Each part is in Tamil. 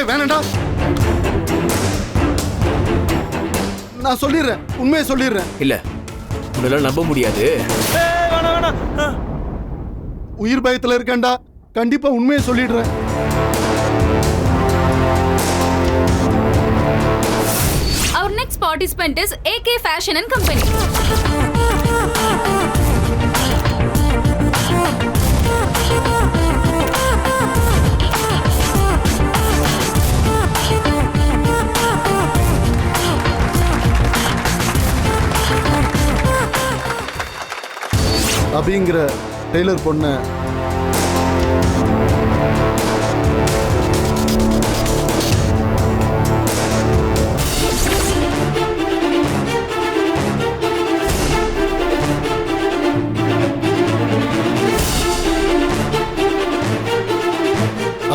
டேய் வேணாம்டா. நான் சொல்லிடுறேன், உண்மையை சொல்லிடுறேன். இல்ல உன்னால நம்ப முடியாது. உயிர் பயத்துல இருக்கேன்டா, கண்டிப்பா உண்மையை சொல்லிடுறேன். Our next participant is AK Fashion and Company. அபிங்கிற டெய்லர் பொண்ண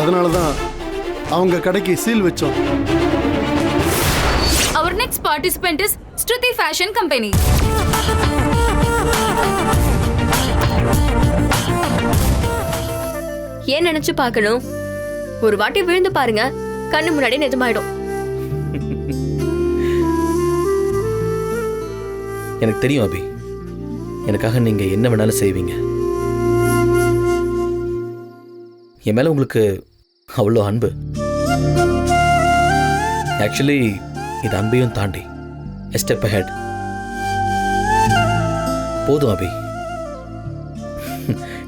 அதனாலதான் அவங்க கடைக்கு சீல் வச்சோம். Our next participant is Shruti Fashion Company. ஏன் நினைச்சு பார்க்கணும்? ஒரு வாட்டி விழுந்து பாருங்க, கண்ணு முன்னாடி நிஜமாயிடும். எனக்கு தெரியும் அபி, எனக்காக நீங்க என்ன வேணாலும் செய்வீங்க. என் மேல உங்களுக்கு அவ்வளோ அன்பு. ஆக்சுவலி இது அன்பையும் தாண்டி a step ahead. போதும் அபி,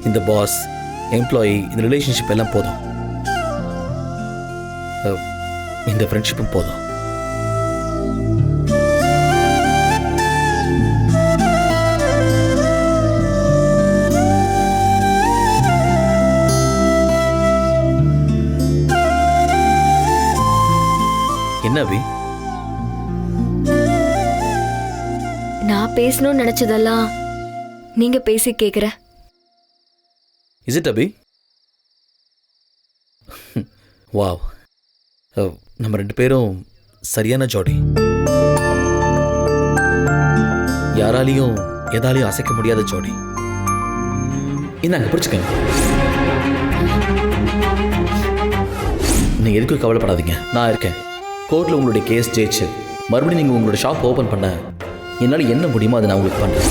இந்த பாஸ் எம்ப்ளாயி இந்த ரிலேஷன்ஷிப் எல்லாம் போதும். இந்த ஃப்ரெண்ட்ஷிப்பும் போதும். என்ன அபி? நான் பேசணும்னு நினைச்சதெல்லாம் நீங்க பேசி கேக்குற. Is it Abhi? வாவ், நம்ம ரெண்டு பேரும் சரியான ஜோடி. யாராலையும் எதாலையும் அசைக்க முடியாத ஜோடி. இந்தாங்க பிடிச்சுக்கங்க. நீங்க எதுக்கும் கவலைப்படாதீங்க, நான் இருக்கேன். கோர்ட்ல உங்களுடைய கேஸ் ஜெயிச்சு மறுபடியும் நீங்க உங்களோட ஷாப் ஓபன் பண்ண என்னால என்ன முடியுமோ அதை நான் உங்களுக்கு பண்றேன்.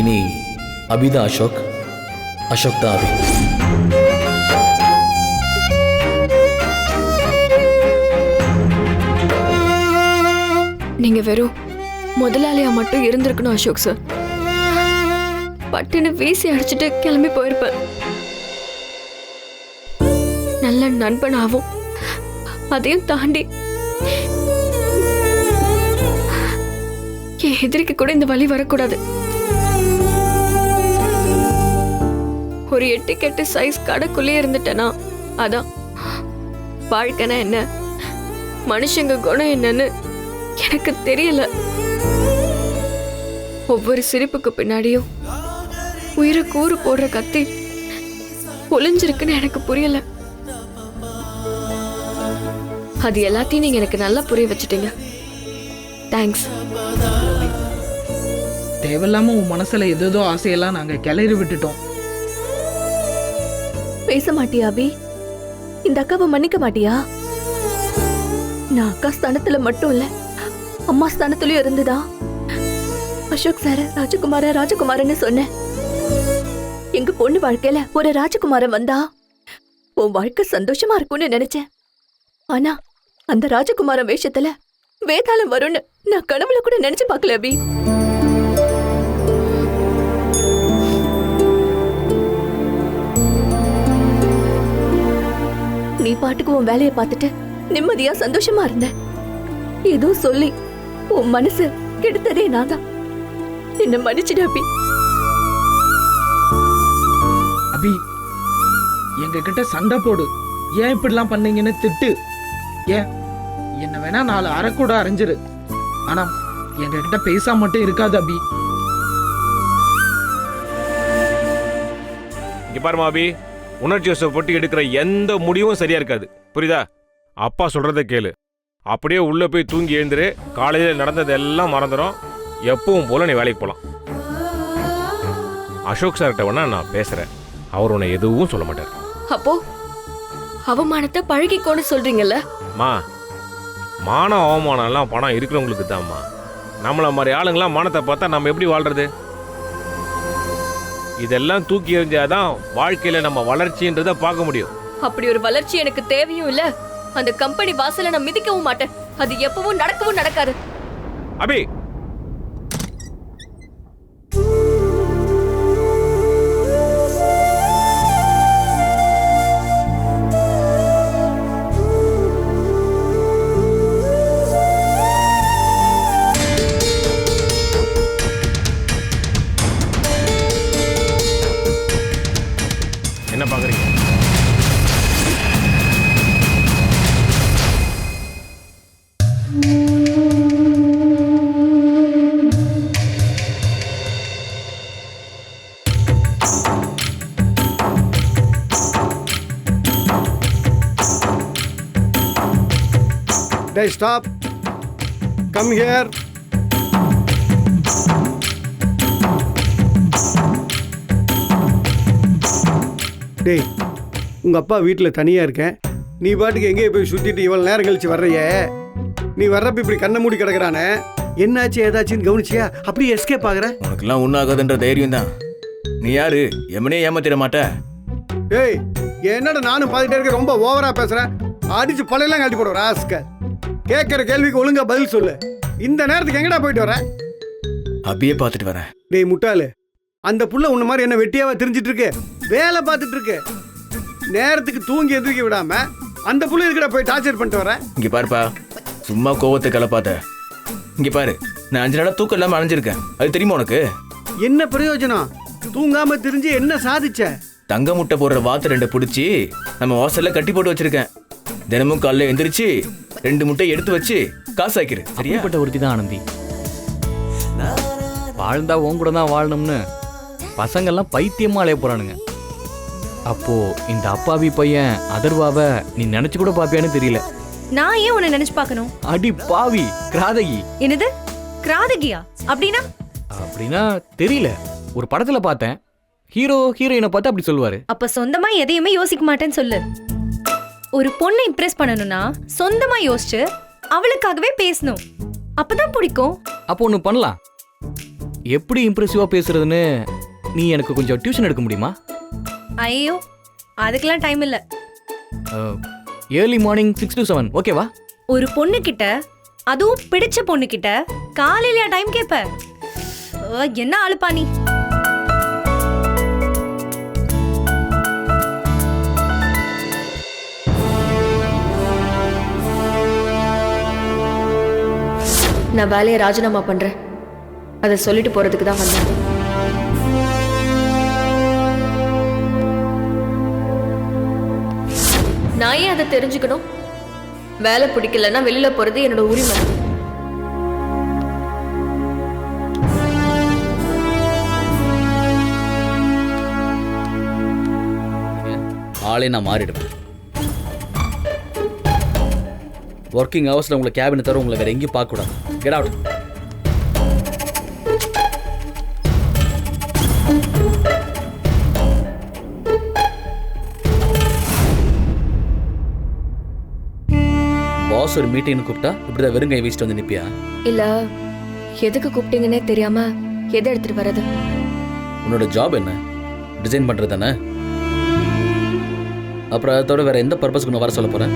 இனி அபிதான் அசோக், அசோக் தான் அபி. நீங்க வெறும் முதலாளியா மட்டும் இருந்திருக்கணும் அசோக் சார். பட்டுன்னு வீசி அடிச்சுட்டு கிளம்பி போயிருப்பேன். நல்ல நண்பனாவும் அதையும் தாண்டி என் எதிரிக்கு கூட இந்த வழி வரக்கூடாது. ஒரு 8 சைஸ் கடைக்குள்ளே இருந்துட்டேனா அதான் வாழ்க்கைனா என்ன, மனுஷங்க குணம் என்னன்னு எனக்கு தெரியல. ஒவ்வொரு சிரிப்புக்கு பின்னாடியும் உயிரை கூறு போடுற கத்தி ஒளிஞ்சிருக்குன்னு எனக்கு புரியல. அது எல்லாத்தையும் நீங்க எனக்கு நல்லா புரிய வச்சுட்டீங்க. தேங்க்ஸ். தேவையில்லாம உன் மனசுல ஏதோ ஆசையெல்லாம் நாங்க கிளறி விட்டுட்டோம். பேச மாட்டியா அபி? இந்த அக்காவை மன்னிக்க மாட்டியா? நான் அக்கா ஸ்தானத்துல மட்டும் இல்ல, அம்மா ஸ்தானத்துலயும் இருந்துதா அசோக் சார ராஜகுமாரன்னு சொன்னேன். எங்க பொண்ணு வாழ்க்கையில ஒரு ராஜகுமாரன் வந்தா உன் வாழ்க்கை சந்தோஷமா இருக்கும்னு நினைச்சேன். ஆனா அந்த ராஜகுமாரன் வேஷத்துல வேதாளம் வரும்னு நான் கனவுல கூட நினைச்சு பார்க்கல அபி. நீ பாட்டுக்கு உன் வேலையை பார்த்துட்டு நிம்மதியா சந்தோஷமா இருந்த. ஏதோ சொல்லி உன் மனசு கெடுத்ததே நான் தான். என்ன மன்னிச்சிடு அபி. அபி, எங்க கிட்ட சண்டை போடு, ஏன் இப்படிலாம் பண்ணீங்கன்னு திட்டு. ஏன் என்ன வேணா 4 அரைக்கூட அரைஞ்சிரு, ஆனா எங்க கிட்ட பேசாம மட்டும் இருக்காது அபி. இங்க பாருமா அபி, உணர்ச்சி வசப்பட்டு எடுக்கிற எந்த முடிவும் சரியா இருக்காது, புரியுதா? அப்பா சொல்றதை கேளு. அப்படியே உள்ள போய் தூங்கி எழுந்துரு. காலையில் நடந்ததெல்லாம் மறந்துடும். எப்பவும் போல நீ வேலைக்கு போகலாம். அசோக் சார்கிட்ட வேணா நான் பேசுறேன், அவர் உன்னை எதுவும் சொல்ல மாட்டார். அப்போ அவமானத்தை பழகிக்கோன்னு சொல்றீங்கல்ல? மா மானம் அவமானம் எல்லாம் பணம் இருக்கிறவங்களுக்கு தான்மா. நம்மள மாதிரி ஆளுங்களாம் மானத்தை பார்த்தா நம்ம எப்படி வாழ்றது? இதெல்லாம் தூக்கி எறிஞ்சாதான் வாழ்க்கையில நம்ம வளர்ச்சின்றதை பார்க்க முடியும். அப்படி ஒரு வளர்ச்சி எனக்கு தேவையும் இல்ல. அந்த கம்பெனி வாசலை நான் மிதிக்கவும் மாட்டேன். அது எப்பவும் நடக்கவும் நடக்காது. அபி என்ன பாக்குறீங்க? Hey, stop. Come here. டேய், உங்க அப்பா வீட்டில் தனியா இருக்கேன். நீ பாட்டுக்கு எங்கேயே போய் சுத்திட்டு இவ்வளவு நேரம் கழிச்சு வர்றையே. நீ வர்றப்ப இப்படி கண்ணை மூடி கிடக்குறானே, என்னாச்சு ஏதாச்சுன்னு கவனிச்சியா? அப்படியே எஸ்கேப் ஆகுற. உனக்கெல்லாம் ஒன்றாகாதுன்ற தைரியம் தான். நீ யாரு? எமனே ஏமாத்திட மாட்ட. டேய், என்னடா நானும் பார்த்துட்டே இருக்கேன், ரொம்ப ஓவரா பேசுறேன். அடிச்சு பழையெல்லாம் கழட்டி போடுற ராஸ்கல். கேட்குற கேள்விக்கு ஒழுங்கா பதில் சொல்லு. இந்த நேரத்துக்கு எங்கடா போயிட்டு வர? அபியே பார்த்துட்டு வரேன். டேய் முட்டாளு, அந்த புள்ள உன்ன மாதிரி என்ன வெட்டியாவா தெரிஞ்சிட்டு இருக்கு? வேலை பார்த்துட்டு இருக்கு. நேரத்துக்கு தூங்கி எந்திரிக்க விடாம அந்த புள்ள இருக்கடா போய் டார்ச்சர் பண்ணிட்டு வர. இங்க பாருப்பா, சும்மா கோவத்தை கலப்பாத. இங்க பாரு, நான் 5 நாளா தூக்கம் இல்லாம அணைஞ்சிருக்கேன். அது தெரியுமா உனக்கு? என்ன பிரயோஜனம்? தூங்காம தெரிஞ்சு என்ன சாதிச்ச? தங்க முட்டை போடுற வாத்து 2 பிடிச்சி நம்ம வாசல்ல கட்டி போட்டு வச்சிருக்கேன். தினமும் காலைல எந்திரிச்சு 2 முட்டை எடுத்து வச்சு காசு ஆக்கிரு. சரியாப்பட்ட ஒருத்தி தான் ஆனந்தி. வாழ்ந்தா உன் கூட தான் வாழணும்னு பசங்கள்லாம் பைத்தியமா அலைய போறானுங்க. அப்போ இந்த அப்பாவி பையன் அதர்வாவை நீ நினைச்சு கூட பாப்பியான்னு தெரியல. நான் ஏன் உன்னை நினைச்சு பார்க்கணும்? அடி பாவி கிராதகி. என்னது கிராதகியா? அப்படின்னா? அப்படின்னா தெரியல, ஒரு படத்துல பார்த்தேன். ஹீரோ ஹீரோயினை பார்த்து அப்படி சொல்லுவாரு. அப்ப சொந்தமா எதையுமே யோசிக்க மாட்டேன்னு சொல்லு. ஒரு பொண்ணை இம்ப்ரெஸ் பண்ணணும்னா சொந்தமா யோசிச்சு அவளுக்காகவே பேசணும். அப்பதான் பிடிக்கும். அப்போ ஒன்று பண்ணலாம். எப்படி இம்ப்ரெசிவா பேசுறதுன்னு நீ எனக்கு கொஞ்சம் டியூஷன் எடுக்க முடியுமா? ஐயோ, அதுக்கெல்லாம் டைம் இல்ல. ஏர்லி மார்னிங் 6 to 7 ஓகேவா? ஒரு பொண்ணு கிட்ட, அதுவும் பிடிச்ச பொண்ணு கிட்ட காலையிலயா டைம் கேப்ப? என்ன ஆளுப்பா நீ? நான் வேலையை ராஜினாமா பண்றேன். அதை சொல்லிட்டு போறதுக்கு தான் வந்தேன். நான் ஏன் அதை தெரிஞ்சுக்கணும்? வேலை பிடிக்கலன்னா வெளியில போறது என்னோட உரிமை. ஆளே நான் மாறிடுவேன். ஒர்க்கிங் ஹவர்ஸில் உங்களை கேபினை தவிர உங்களை வேற எங்கேயும் பார்க்கக்கூடாது. Get out. பாஸ் ஒரு மீட்டிங்னு கூப்பிட்டா இப்படிதான் வெறும் கை வீசிட்டு வந்து நிற்பியா? இல்ல, எதுக்கு கூப்பிட்டீங்கன்னே தெரியாம எதை எடுத்துட்டு வர்றது? உன்னோட ஜாப் என்ன? டிசைன் பண்ணுறது தானே? அப்புறம் அதோட வேற எந்த பர்பஸ்க்கு நான் வர சொல்ல போகிறேன்?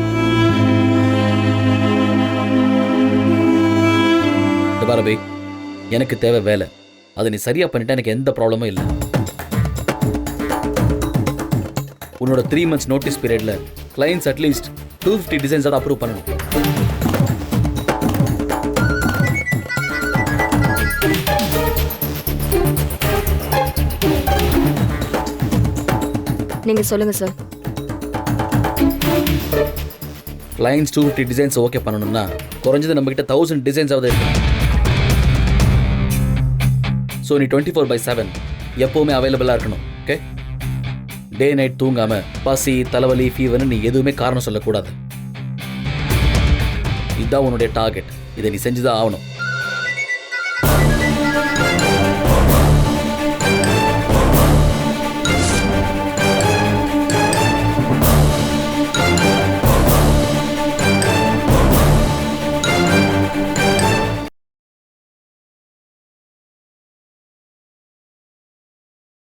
பாரபி, எனக்கு தேவை வேலை. அதை நீ சரியா பண்ணிட்டா எனக்கு எந்த ப்ராப்ளமும் இல்லை. உன்னோட 3 months நோட்டீஸ் பீரியட்ல கிளைண்ட்ஸ் அட்லீஸ்ட் 250 டிசைன்ஸ் அதை அப்ரூவ் பண்ணணும். நீங்க சொல்லுங்க சார். கிளைண்ட்ஸ் 250 டிசைன்ஸ் ஓகே பண்ணணும்னா குறைஞ்சது நம்ம கிட்ட 1000 டிசைன்ஸ் ஆகுது இருக்கு. ஸோ நீ 24/7 எப்போவுமே அவைலபிளாக இருக்கணும். ஓகே? டே நைட் தூங்காம பசி, தலைவலி, ஃபீவர்னு நீ எதுவுமே காரணம் சொல்லக்கூடாது. இதுதான் உன்னுடைய டார்கெட். இதை நீ செஞ்சுதான் ஆகணும்.